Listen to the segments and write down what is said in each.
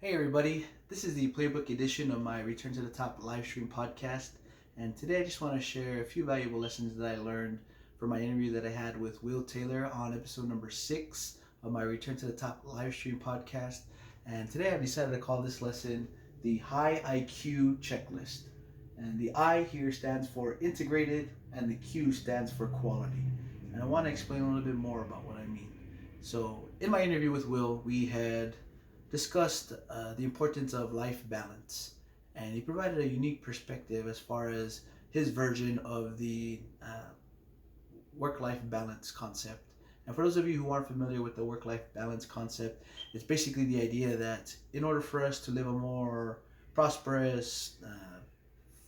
Hey everybody, this is the Playbook edition of my Return to the Top live stream podcast. And today I just want to share a few valuable lessons that I learned from my interview that I had with Will Taylor on episode number 6 of my Return to the Top live stream podcast. And today I've decided to call this lesson the High IQ Checklist. And the I here stands for integrated and the Q stands for quality. And I want to explain a little bit more about what I mean. So in my interview with Will, we had discussed the importance of life balance, and he provided a unique perspective as far as his version of the work-life balance concept. And for those of you who aren't familiar with the work-life balance concept, it's basically the idea that in order for us to live a more prosperous,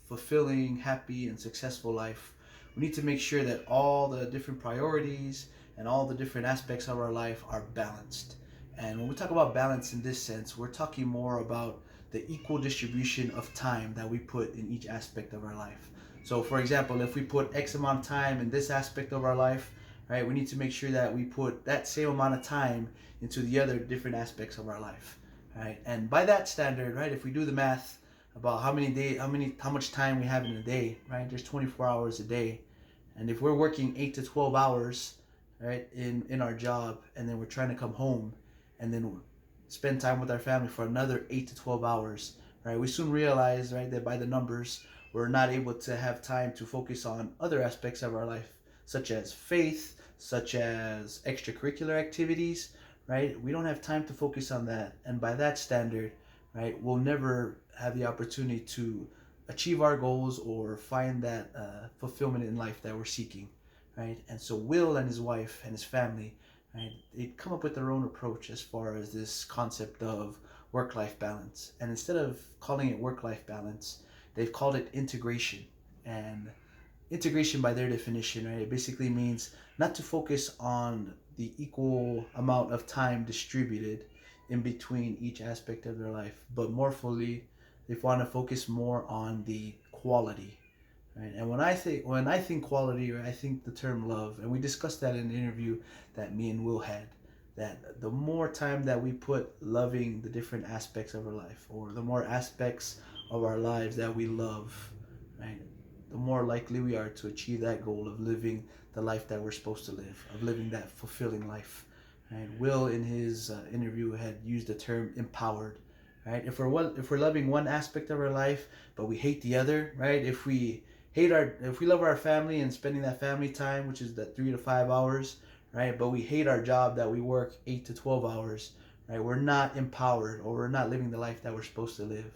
fulfilling, happy, and successful life, we need to make sure that all the different priorities and all the different aspects of our life are balanced. And when we talk about balance in this sense, we're talking more about the equal distribution of time that we put in each aspect of our life. So for example, if we put X amount of time in this aspect of our life, right, we need to make sure that we put that same amount of time into the other different aspects of our life. Right? And by that standard, right, if we do the math about how much time we have in a day, right? There's 24 hours a day. And if we're working 8 to 12 hours, right, in our job, and then we're trying to come home and then spend time with our family for another 8 to 12 hours, right? We soon realize, right, that by the numbers, we're not able to have time to focus on other aspects of our life, such as faith, such as extracurricular activities, right? We don't have time to focus on that. And by that standard, right, we'll never have the opportunity to achieve our goals or find that fulfillment in life that we're seeking, right? And so Will and his wife and his family, right, they come up with their own approach as far as this concept of work-life balance. And instead of calling it work-life balance, they've called it integration. And integration, by their definition, right, it basically means not to focus on the equal amount of time distributed in between each aspect of their life, but more fully, they want to focus more on the quality. Right? And when I think quality, right, I think the term love, and we discussed that in an interview that me and Will had. That the more time that we put loving the different aspects of our life, or the more aspects of our lives that we love, right, the more likely we are to achieve that goal of living the life that we're supposed to live, of living that fulfilling life. Right? Will, in his interview, had used the term empowered. Right? If we're loving one aspect of our life, but we hate the other, right? If we love our family and spending that family time, which is that 3 to 5 hours, right? But we hate our job that we work 8 to 12 hours, right? We're not empowered, or we're not living the life that we're supposed to live.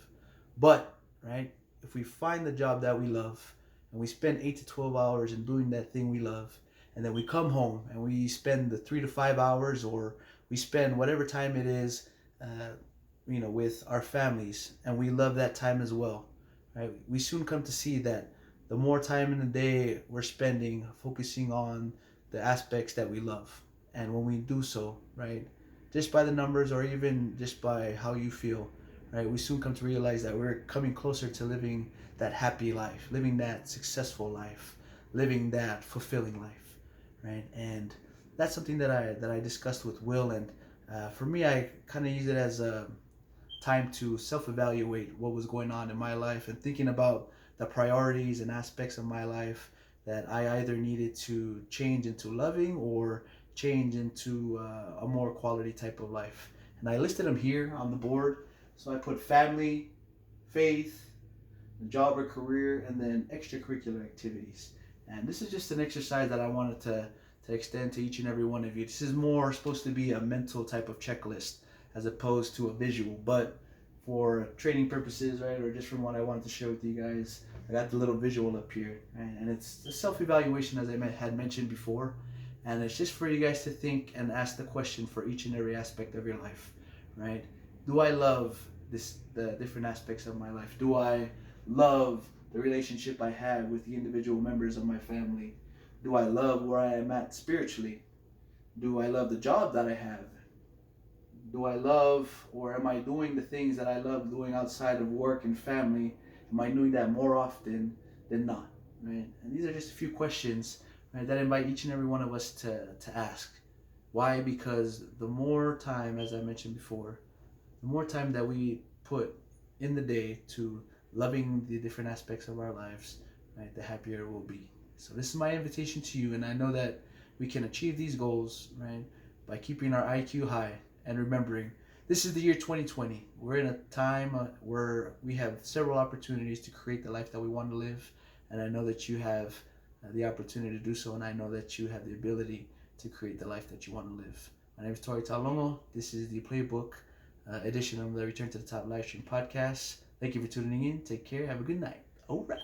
But, right, if we find the job that we love and we spend 8 to 12 hours in doing that thing we love, and then we come home and we spend the 3 to 5 hours, or we spend whatever time it is, with our families, and we love that time as well, right? We soon come to see that the more time in the day we're spending focusing on the aspects that we love. And when we do so, right, just by the numbers or even just by how you feel, right, we soon come to realize that we're coming closer to living that happy life, living that successful life, living that fulfilling life, right? And that's something that I discussed with Will, and for me, I kind of use it as a time to self-evaluate what was going on in my life and thinking about the priorities and aspects of my life that I either needed to change into loving or change into a more quality type of life. And I listed them here on the board. So I put family, faith, job or career, and then extracurricular activities. And this is just an exercise that I wanted to extend to each and every one of you. This is more supposed to be a mental type of checklist as opposed to a visual. But for training purposes, right, or just from what I wanted to share with you guys, I got the little visual up here, right? And it's a self-evaluation, as I had mentioned before, and it's just for you guys to think and ask the question for each and every aspect of your life, right? Do I love the different aspects of my life? Do I love the relationship I have with the individual members of my family? Do I love where I am at spiritually? Do I love the job that I have? Do I love, or am I doing the things that I love doing outside of work and family? Am I doing that more often than not? Right? And these are just a few questions, right, that invite each and every one of us to ask. Why? Because the more time, as I mentioned before, the more time that we put in the day to loving the different aspects of our lives, right, the happier we'll be. So this is my invitation to you, and I know that we can achieve these goals, right, by keeping our IQ high and remembering this is the year 2020. We're in a time where we have several opportunities to create the life that we want to live, and I know that you have the opportunity to do so, and I know that you have the ability to create the life that you want to live. My name is Tori Talomo. This is the Playbook edition of the Return to the Top Livestream podcast. Thank you for tuning in. Take care. Have a good night. All right.